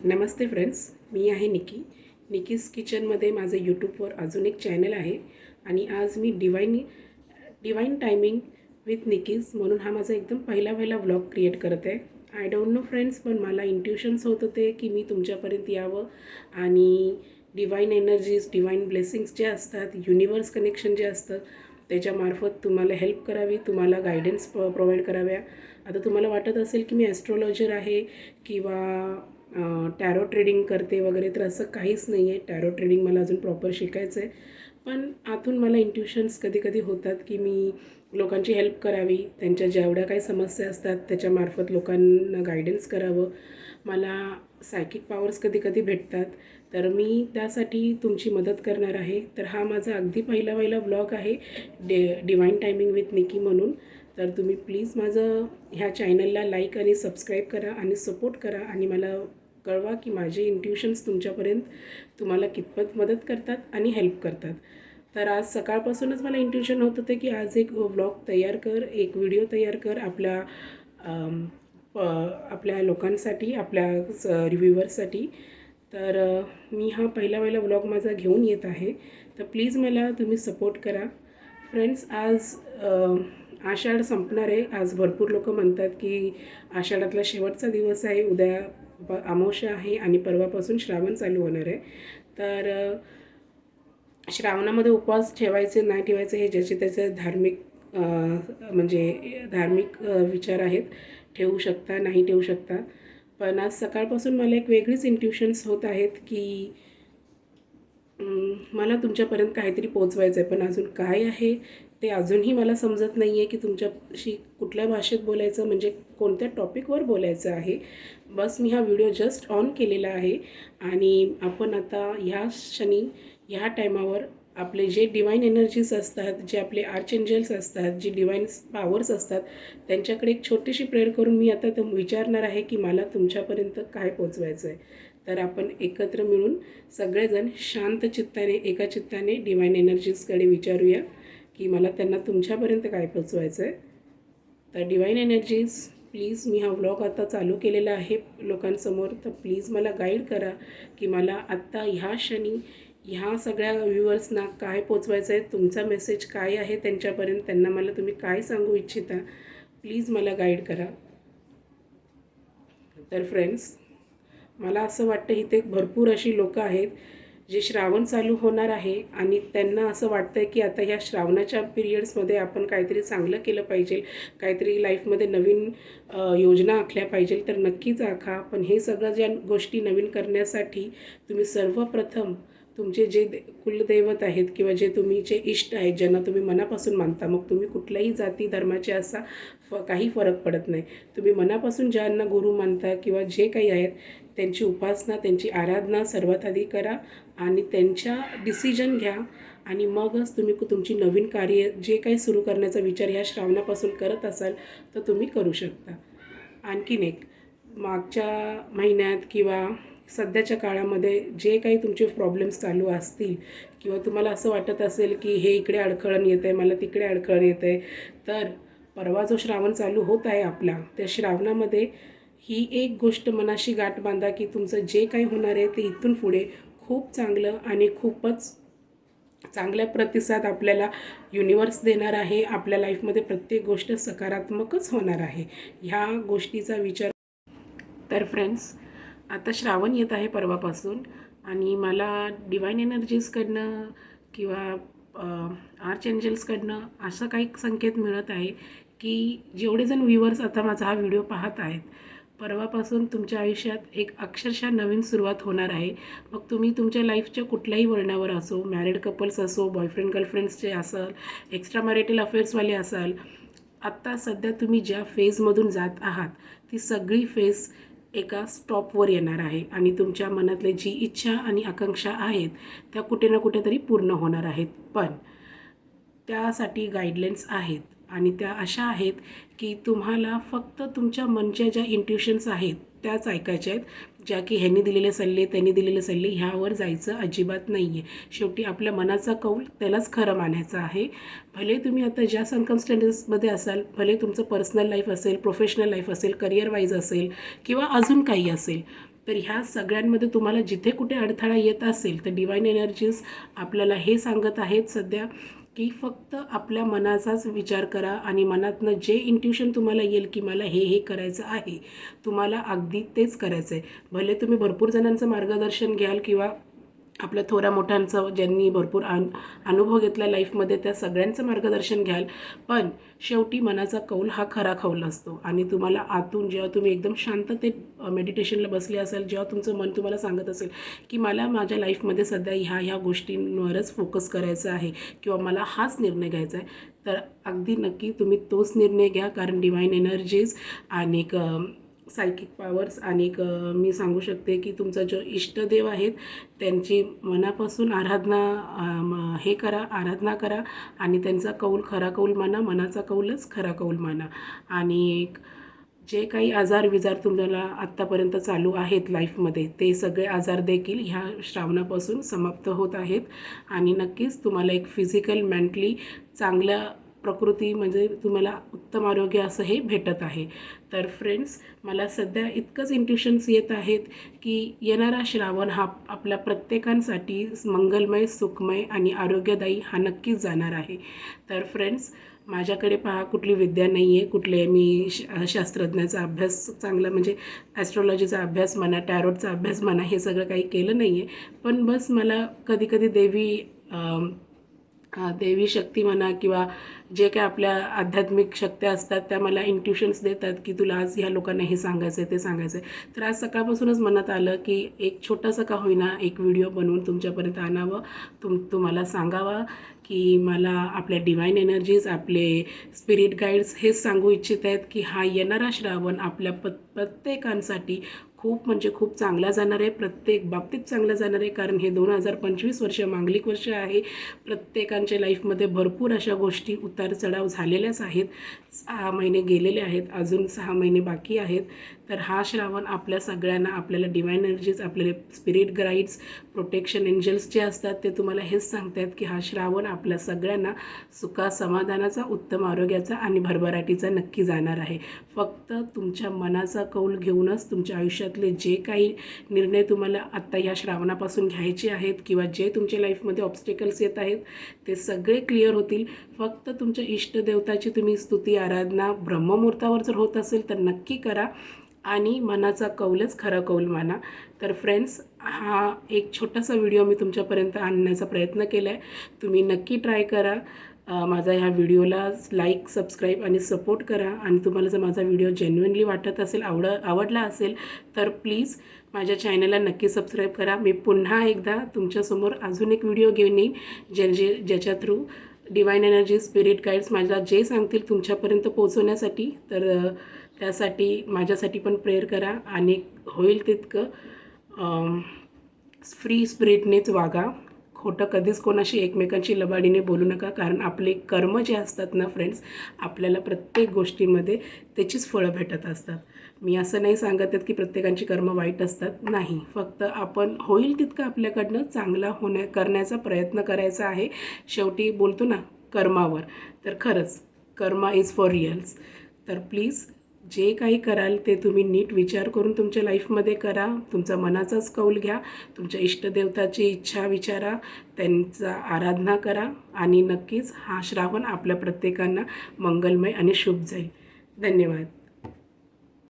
नमस्ते friends, मी आहे Nikki's किचनमध्ये माझं यूट्यूबवर अजून एक चॅनल आहे आणि आज me divine timing with Nikki's म्हणून हा माझा एकदम पहिला व्लॉग क्रिएट करत आहे. आय डोंट नो फ्रेंड्स, पण मला इंट्युशन्स होत होते की मी तुमच्यापर्यंत यावं आणि डिवाइन एनर्जीज, डिवाइन ब्लेसिंग्स जे असतात, युनिवर्स कनेक्शन जे असतं त्याच्यामार्फत तुम्हाला हेल्प करावी, तुम्हाला गायडन्स प्रोव्हाइड कराव्या. आता तुम्हाला वाटत असेल की मी ॲस्ट्रॉलॉजर आहे किंवा टॅरो ट्रेडिंग करते वगैरे, तर असं काहीच नाही आहे. टॅरो ट्रेडिंग मला अजून प्रॉपर शिकायचं आहे, पण आतून मला इंट्युशन्स कधी होतात की मी लोकांची हेल्प करावी, त्यांच्या जेवढ्या काही समस्या असतात त्याच्यामार्फत लोकांना गायडन्स करावं. मला सायकिक पॉवर्स कधी भेटतात, तर मी त्यासाठी तुमची मदत करणार आहे. तर हा माझा अगदी पहिला व्लॉग आहे डिवाइन टायमिंग विथ निकी म्हणून. तर तुम्ही प्लीज माझं ह्या चॅनलला लाईक आणि सबस्क्राईब करा आणि सपोर्ट करा आणि मला कळवा की माझे इंट्युशन्स तुमच्यापर्यंत तुम्हाला कितपत मदत करतात आणि हेल्प करतात. तर आज सकाळपासूनच मला इंट्युशन होत होते की आज एक व्लॉग तयार कर, एक व्हिडिओ तयार कर आपल्या लोकांसाठी, आपल्या रिव्ह्यूअर्ससाठी. तर मी हा पहिला व्लॉग माझा घेऊन येत आहे. तर प्लीज मला तुम्ही सपोर्ट करा. फ्रेंड्स, आज आषाढ संपणार आहे. आज भरपूर लोक म्हणतात की आषाढातला शेवटचा दिवस आहे, उद्या अमावस्या आहे आणि परवापासून श्रावण चालू होणार आहे. तर श्रावणामध्ये उपवास ठेवायचे नाही ठेवायचे हे ज्याचे त्याचे धार्मिक विचार आहेत. ठेवू शकता, नाही ठेवू शकता. पण आज सकाळपासून मला एक वेगळीच इंट्युशन्स होत आहेत की मला तुमच्यापर्यंत काहीतरी पोचवायचं आहे, पण अजून काय आहे ते अजूनही मला समजत नाही आहे की तुमच्याशी कुठल्या भाषेत बोलायचं, म्हणजे कोणत्या टॉपिकवर बोलायचं आहे. बस मी हा व्हिडिओ जस्ट ऑन केलेला आहे आणि आपण आता ह्या क्षणी, ह्या टायमावर आपले जे डिवाइन एनर्जीज असतात, जे आपले आर्च एंजल्स असतात, जे डिवाइन पॉवर्स असतात, त्यांच्याकडे एक छोटीशी प्रेयर करून मी आता विचारणार आहे की मला तुमच्यापर्यंत काय पोचवायचं आहे. तर आपण एकत्र मिळून सगळेजण शांत चित्ताने, एका चित्ताने डिवाइन एनर्जीजकडे विचारूया की मला त्यांना तुमच्यापर्यंत काय पोचवायचं आहे. तर डिवाइन एनर्जीज, प्लीज, मी हा व्लॉग आता चालू केलेला आहे लोकांसमोर, तर प्लीज मला गाईड करा की मला आत्ता ह्या क्षणी ह्या सगळ्या व्ह्यूअर्सना काय पोचवायचं आहे. तुमचा मेसेज काय आहे त्यांच्यापर्यंत, त्यांना मला तुम्ही काय सांगू इच्छिता, प्लीज मला गाईड करा. तर फ्रेंड्स, मला असं वाटतं इथे भरपूर अशी लोकं आहेत जे श्रावण चालू होणार आहे आणि त्यांना असं वाटतं आहे की आता ह्या श्रावणाच्या पिरियड्समध्ये आपण काहीतरी चांगलं केलं पाहिजे, काहीतरी लाईफमध्ये नवीन योजना आखल्या पाहिजे. तर नक्कीच आखा, पण हे सगळं ज्या गोष्टी नवीन करण्यासाठी तुम्ही सर्वप्रथम तुमचे जे कुलदैवत आहेत किंवा जे तुमचे इष्ट आहेत, ज्यांना तुम्ही मनापासून मानता, मग तुम्ही कुठल्याही जाती धर्माचे असा काही फरक पडत नाही, तुम्ही मनापासून ज्यांना गुरु मानता किंवा जे काही आहेत त्यांची उपासना, त्यांची आराधना सर्वात आधी करा आणि त्यांच्या डिसिजन घ्या आणि मगच तुम्ही तुमची नवीन कार्य जे काही सुरू करण्याचा विचार ह्या श्रावणापासून करत असाल तर तुम्ही करू शकता. आणखीन एक, मागच्या महिन्यात किंवा सध्याच्या काळामध्ये जे काही तुमचे प्रॉब्लेम्स चालू असतील किंवा तुम्हाला असं वाटत असेल की हे इकडे अडखळण येतं आहे, मला तिकडे अडखळण येतं आहे, तर परवा जो श्रावण चालू होत आहे आपला, त्या श्रावणामध्ये ही एक गोष्ट मनाशी गाठ बांधा की तुमचं जे काही होणार आहे ते इथून पुढे खूप चांगलं आणि खूपच चांगल्या प्रतिसाद आपल्याला युनिवर्स देणार आहे. आपल्या लाईफमध्ये प्रत्येक गोष्ट सकारात्मकच होणार आहे, ह्या गोष्टीचा विचार. तर फ्रेंड्स, आता श्रावण येत आहे परवापासून आणि मला डिवाइन एनर्जीजकडनं किंवा आर्च एंजल्सकडनं असं काही संकेत मिळत आहे की जेवढे जण व्ह्यूअर्स आता माझा हा व्हिडिओ पाहत आहेत, परवापासून तुमच्या आयुष्यात एक अक्षरशः नवीन सुरुवात होणार आहे. मग तुम्ही तुमच्या लाईफच्या कुठल्याही वळणावर असो, मॅरिड कपल्स असो, बॉयफ्रेंड गर्लफ्रेंड्सचे असाल, एक्स्ट्रा मॅरिटल अफेअर्सवाले असाल, आत्ता सध्या तुम्ही ज्या फेजमधून जात आहात ती सगळी फेज एका स्टॉपवर येणार आहे आणि तुमच्या मनातले जी इच्छा आणि आकांक्षा आहेत त्या कुठे ना कुठेतरी पूर्ण होणार आहेत. पण त्यासाठी गाईडलाईन्स आहेत आणि त्या अशा आहेत की तुम्हाला फक्त तुमच्या मनच्या ज्या इंट्युशन्स आहेत त्याच ऐकायच्या आहेत, ज्या की ह्यांनी दिलेले सल्ले, त्यांनी दिलेले सल्ले ह्यावर जायचं अजिबात नाही आहे. शेवटी आपल्या मनाचा कौल त्यालाच खरं मानायचं आहे. भले तुम्ही आता ज्या सर्कमस्टन्सेसमध्ये असाल, भले तुमचं पर्सनल लाईफ असेल, प्रोफेशनल लाईफ असेल, करिअर वाईज असेल किंवा अजून काही असेल, तर ह्या सगळ्यांमध्ये तुम्हाला जिथे कुठे अडथळा येत असेल तर डिवाइन एनर्जीज आपल्याला हे सांगत आहेत सध्या की फक्त आपल्या मनाचाच विचार करा आणि मनातनं जे इंट्युशन तुम्हाला येईल की मला हे करायचं आहे, तुम्हाला अगदी तेच करायचं आहे. भले तुम्ही भरपूर जणांचं मार्गदर्शन घ्याल किंवा आपल्या थोड्या मोठ्यांचं ज्यांनी भरपूर अनुभव घेतला लाईफमध्ये त्या सगळ्यांचं मार्गदर्शन घ्याल, पण शेवटी मनाचा कौल हा खरा कौल असतो. आणि तुम्हाला आतून जेव्हा तुम्ही एकदम शांततेत मेडिटेशनला बसले असाल, जेव्हा तुमचं मन तुम्हाला सांगत असेल की मला माझ्या लाईफमध्ये सध्या ह्या गोष्टींवरच फोकस करायचं आहे किंवा मला हाच निर्णय घ्यायचा आहे, तर अगदी नक्की तुम्ही तोच निर्णय घ्या. कारण डिवाइन एनर्जीज आणि सायकिक पॉवर्स आणि मी सांगू शकते की तुमचा जो इष्टदेव आहेत त्यांची मनापासून आराधना करा आणि त्यांचा कौल खरा कौल माना, मनाचा कौलच खरा कौल माना. आणि जे काही आजार तुम्हाला आत्तापर्यंत चालू आहेत लाईफमध्ये ते सगळे आजार देखील ह्या श्रावणापासून समाप्त होत आहेत आणि नक्कीच तुम्हाला एक फिजिकल मेंटली चांगल्या प्रकृती म्हणजे तुम्हाला उत्तम आरोग्य असं हे भेटत आहे. तर फ्रेंड्स, मला सध्या इतकंच इंट्युशन्स येत आहेत की येणारा श्रावण हा आपल्या प्रत्येकांसाठी मंगलमय, सुखमय आणि आरोग्यदायी हा नक्कीच जाणार आहे. तर फ्रेंड्स, माझ्याकडे पहा कुठली विद्या नाही आहे, कुठले मी शास्त्रज्ञाचा अभ्यास चांगला म्हणजे ॲस्ट्रॉलॉजीचा अभ्यास म्हणा, टॅरोटचा अभ्यास म्हणा, हे सगळं काही केलं नाही आहे. पण बस मला कधीकधी देवी शक्ती म्हणा किंवा जे काय आपल्या आध्यात्मिक शक्त्या असतात त्या मला इंट्युशन्स देतात की तुला आज ह्या लोकांना हे सांगायचं आहे, ते सांगायचं आहे. तर आज सकाळपासूनच मनात आलं की एक छोटासा का होईना एक व्हिडिओ बनवून तुमच्यापर्यंत आणावं, तुम्हाला सांगावा की मला आपल्या डिवाइन एनर्जीज, आपले स्पिरिट गाईड्स हेच सांगू इच्छित आहेत की हा येणारा श्रावण आपल्या प्रत्येकांसाठी खूप म्हणजे खूप चांगला जाणार आहे, प्रत्येक बाबतीत चांगला जाणार आहे. कारण हे 2025 वर्ष मांगलिक वर्ष आहे. प्रत्येकांच्या लाईफमध्ये भरपूर अशा गोष्टी उतार चढाव झालेल्याच आहेत. 6 महिने गेलेले आहेत, अजून 6 महिने बाकी आहेत. तर हा श्रावण आपल्या सगळ्यांना, आपल्याला डिवाइन एनर्जीज, आपल्याला स्पिरिट गाईड्स, प्रोटेक्शन एंजल्स जे असतात ते तुम्हाला हेच सांगतात की हा श्रावण आपल्या सगळ्यांना सुखा समाधानाचा, उत्तम आरोग्याचा आणि भरभराटीचा नक्की जाणार आहे. फक्त तुमच्या मनाचा कौल घेऊनच तुमच्या आयुष्यातले जे काही निर्णय तुम्हाला आत्ता ह्या श्रावणापासून घ्यायचे आहेत किंवा जे तुमच्या लाईफमध्ये ऑब्स्टेकल्स येत आहेत ते सगळे क्लिअर होतील. फक्त तुमच्या इष्टदेवताची तुम्ही स्तुती आराधना ब्रह्ममुहूर्तावर जर होत असेल तर नक्की करा आणि मनाचा कौलच खरा कौल माना. तर फ्रेंड्स, हा एक छोटासा व्हिडिओ मी तुमच्यापर्यंत आणण्याचा प्रयत्न केला आहे. तुम्ही नक्की ट्राय करा. माझा ह्या व्हिडिओला लाईक, सबस्क्राईब आणि सपोर्ट करा. आणि तुम्हाला जर माझा व्हिडिओ जेन्युइनली वाटत असेल, आवडला असेल तर प्लीज माझ्या चॅनलला नक्की सबस्क्राईब करा. मी पुन्हा एकदा तुमच्यासमोर अजून एक व्हिडिओ घेऊन येईन ज्याच्या through divine energy, spirit guides मला जे सांगतील तुमच्यापर्यंत पोहोचवण्यासाठी. तर त्यासाठी माझ्यासाठी पण प्रेयर करा आणि होईल तितकं फ्री स्पिरिटनेच वागा. खोटं कधीच कोणाशी एकमेकांची लबाडीने बोलू नका. कारण आपले कर्म जे असतात ना फ्रेंड्स, आपल्याला प्रत्येक गोष्टींमध्ये त्याचीच फळं भेटत असतात. मी असं नाही सांगत आहेत की प्रत्येकांची कर्म वाईट असतात, नाही. फक्त आपण होईल तितकं आपल्याकडनं चांगला करण्याचा प्रयत्न करायचा आहे. शेवटी बोलतो ना कर्मावर, तर खरंच कर्मा इज फॉर रिअल्स. तर प्लीज जे काही कराल ते तुम्ही नीट विचार करून तुमच्या लाईफमध्ये करा. तुमचा मनाचाच कौल घ्या, तुमच्या इष्टदेवताची इच्छा विचारा, त्यांचा आराधना करा आणि नक्कीच हा श्रावण आपल्या प्रत्येकांना मंगलमय आणि शुभ जाईल. धन्यवाद.